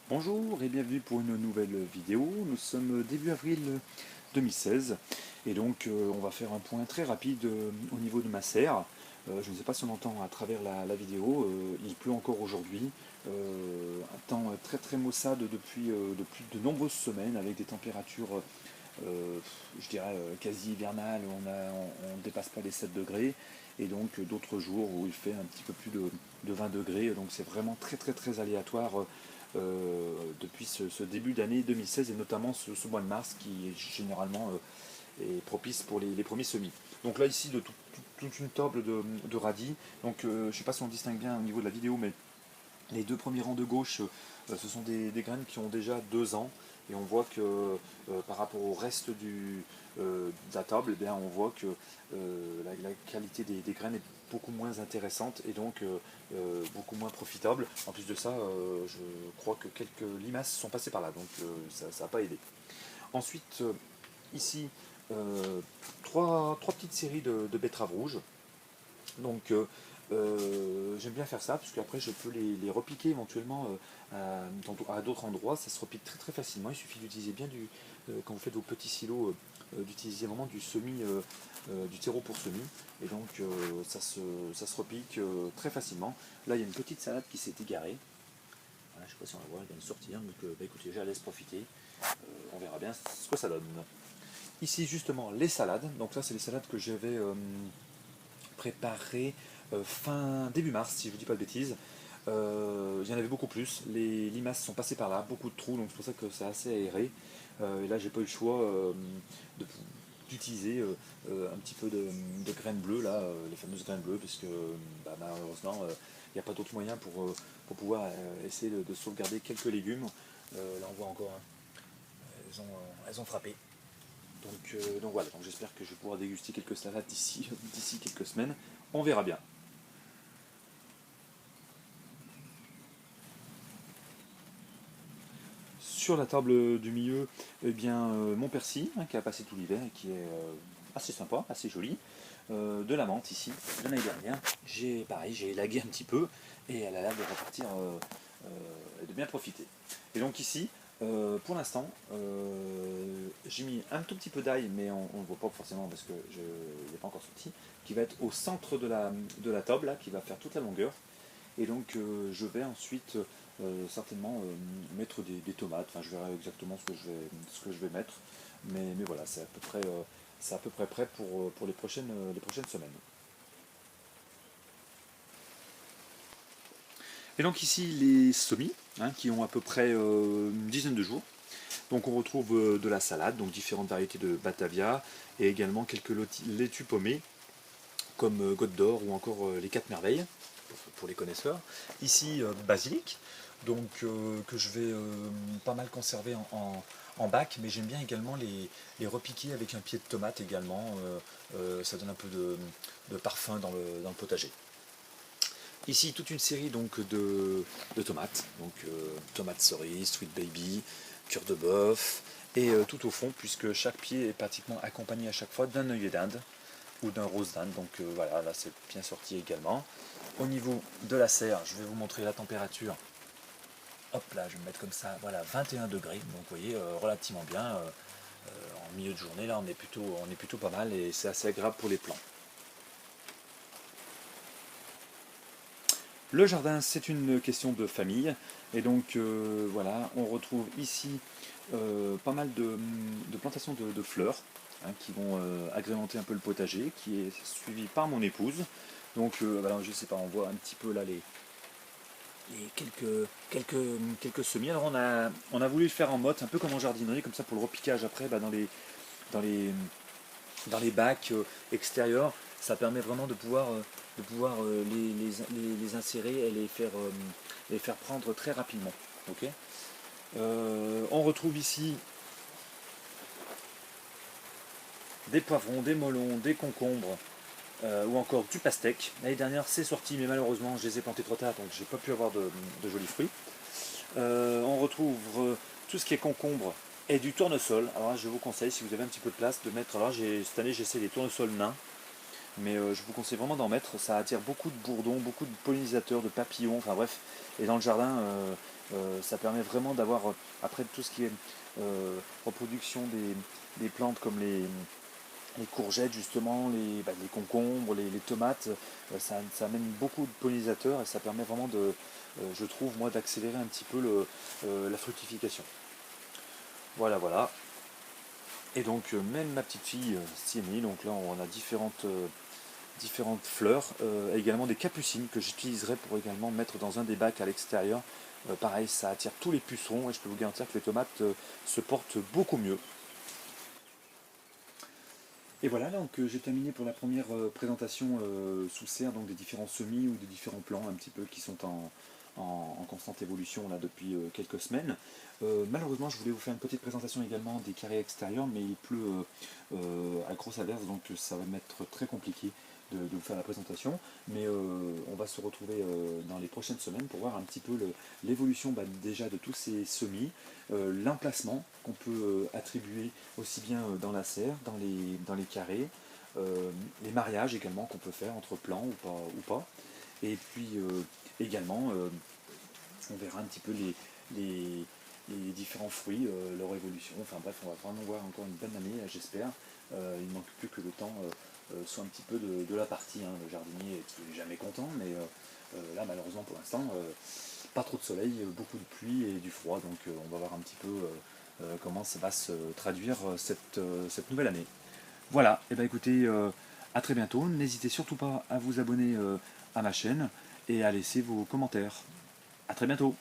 Bonjour et bienvenue pour une nouvelle vidéo. Nous sommes début avril 2016 et donc on va faire un point très rapide au niveau de ma serre. Je ne sais pas si on entend à travers la vidéo, il pleut encore aujourd'hui. Un temps très maussade depuis de nombreuses semaines avec des températures je dirais quasi hivernales, on ne dépasse pas les 7 degrés et donc d'autres jours où il fait un petit peu plus de 20 degrés, donc c'est vraiment très aléatoire depuis ce début d'année 2016 et notamment ce mois de mars qui généralement est propice pour les premiers semis. Donc là ici toute une table de radis, donc je ne sais pas si on distingue bien au niveau de la vidéo, mais les deux premiers rangs de gauche, ce sont des graines qui ont déjà 2 ans. Et on voit que par rapport au reste de la table, eh bien, on voit que la qualité des graines est beaucoup moins intéressante et donc beaucoup moins profitable. En plus de ça, je crois que quelques limaces sont passées par là, donc ça n'a pas aidé. Ensuite, ici, trois petites séries de betteraves rouges. Donc j'aime bien faire ça parce qu'après je peux les repiquer éventuellement à d'autres endroits. Ça se repique très facilement. Il suffit d'utiliser bien quand vous faites vos petits silos, d'utiliser vraiment du semis, du terreau pour semis. Et donc ça se repique très facilement. Là il y a une petite salade qui s'est égarée. Voilà, je ne sais pas si on va voir, elle vient de sortir. Donc bah, écoutez, je la laisse profiter. On verra bien ce que ça donne. Ici justement les salades. Donc là c'est les salades que j'avais préparé début mars, si je ne vous dis pas de bêtises. Il y en avait beaucoup plus. Les limaces sont passées par là, beaucoup de trous, donc c'est pour ça que c'est assez aéré. Et là, j'ai pas eu le choix de- d'utiliser un petit peu de graines bleues, là, les fameuses graines bleues, puisque bah, malheureusement, il n'y a pas d'autre moyen pour pouvoir essayer de sauvegarder quelques légumes. Là, on voit encore, hein, elles ont frappé. Donc voilà, donc j'espère que je vais pouvoir déguster quelques salades d'ici quelques semaines. On verra bien. Sur la table du milieu, eh bien, mon persil, hein, qui a passé tout l'hiver et qui est assez sympa, assez joli. De la menthe ici, de l'année dernière. J'ai élagué un petit peu et elle a l'air de repartir et de bien profiter. Et donc ici, pour l'instant, j'ai mis un tout petit peu d'ail, mais on ne le voit pas forcément parce qu'il n'est pas encore sorti, qui va être au centre de la table, là, qui va faire toute la longueur. Et donc je vais ensuite certainement mettre des tomates. Enfin, je verrai exactement ce que je vais mettre. Mais voilà, c'est à peu près prêt pour les prochaines semaines. Et donc ici les semis, hein, qui ont à peu près une dizaine de jours. Donc on retrouve de la salade, donc différentes variétés de Batavia, et également quelques laitues paumées, comme Côte d'Or ou encore les 4 merveilles, pour les connaisseurs. Ici, basilic, donc que je vais pas mal conserver en bac, mais j'aime bien également les repiquer avec un pied de tomate également. Ça donne un peu de parfum dans le potager. Ici, toute une série donc de tomates, donc tomates cerises, sweet baby, cœur de bœuf, et tout au fond, puisque chaque pied est pratiquement accompagné à chaque fois d'un œillet d'Inde ou d'un rose d'Inde. Donc voilà, là c'est bien sorti également. Au niveau de la serre, je vais vous montrer la température. Hop là, je vais me mettre comme ça, voilà, 21 degrés. Donc vous voyez, relativement bien. En milieu de journée, là, on est plutôt pas mal et c'est assez agréable pour les plants. Le jardin, c'est une question de famille. Et donc voilà, on retrouve ici pas mal de plantations de fleurs, hein, qui vont agrémenter un peu le potager, qui est suivi par mon épouse. Donc voilà, je sais pas, on voit un petit peu là les quelques semis. Alors on a voulu le faire en mode un peu comme en jardinerie, comme ça pour le repiquage après bah, dans les, dans les bacs extérieurs. Ça permet vraiment de pouvoir les insérer et les faire prendre très rapidement. Ok. On retrouve ici des poivrons, des melons, des concombres, ou encore du pastèque. L'année dernière c'est sorti, mais malheureusement je les ai plantés trop tard, donc j'ai pas pu avoir de jolis fruits. On retrouve tout ce qui est concombre et du tournesol. Alors là, je vous conseille, si vous avez un petit peu de place, de mettre. Alors cette année j'essaie les tournesols nains. mais je vous conseille vraiment d'en mettre. Ça attire beaucoup de bourdons, beaucoup de pollinisateurs, de papillons, enfin bref. Et dans le jardin, ça permet vraiment d'avoir, après tout ce qui est reproduction des plantes comme les courgettes justement, les concombres, les tomates, ça amène beaucoup de pollinisateurs et ça permet vraiment de, je trouve moi, d'accélérer un petit peu la fructification. Voilà, voilà. Et donc même ma petite fille s'y est mise, donc là on a différentes fleurs, également des capucines que j'utiliserai pour également mettre dans un des bacs à l'extérieur. Pareil, ça attire tous les pucerons et je peux vous garantir que les tomates se portent beaucoup mieux. Et voilà, donc j'ai terminé pour la première présentation sous serre, donc des différents semis ou des différents plants un petit peu qui sont en constante évolution là depuis quelques semaines. Malheureusement, je voulais vous faire une petite présentation également des carrés extérieurs, mais il pleut à grosse averse, donc ça va m'être très compliqué de vous faire la présentation. Mais on va se retrouver dans les prochaines semaines pour voir un petit peu l'évolution déjà de tous ces semis, l'emplacement qu'on peut attribuer aussi bien dans la serre, dans les carrés, les mariages également qu'on peut faire entre plants ou pas. Et puis également, on verra un petit peu les différents fruits, leur évolution. Enfin bref, on va vraiment voir encore une bonne année, j'espère. Il ne manque plus que le temps soit un petit peu de la partie. Hein. Le jardinier qui n'est jamais content, mais là malheureusement pour l'instant, pas trop de soleil, beaucoup de pluie et du froid. Donc on va voir un petit peu comment ça va se traduire cette nouvelle année. Voilà, et bien écoutez, à très bientôt. N'hésitez surtout pas à vous abonner à ma chaîne et à laisser vos commentaires. À très bientôt.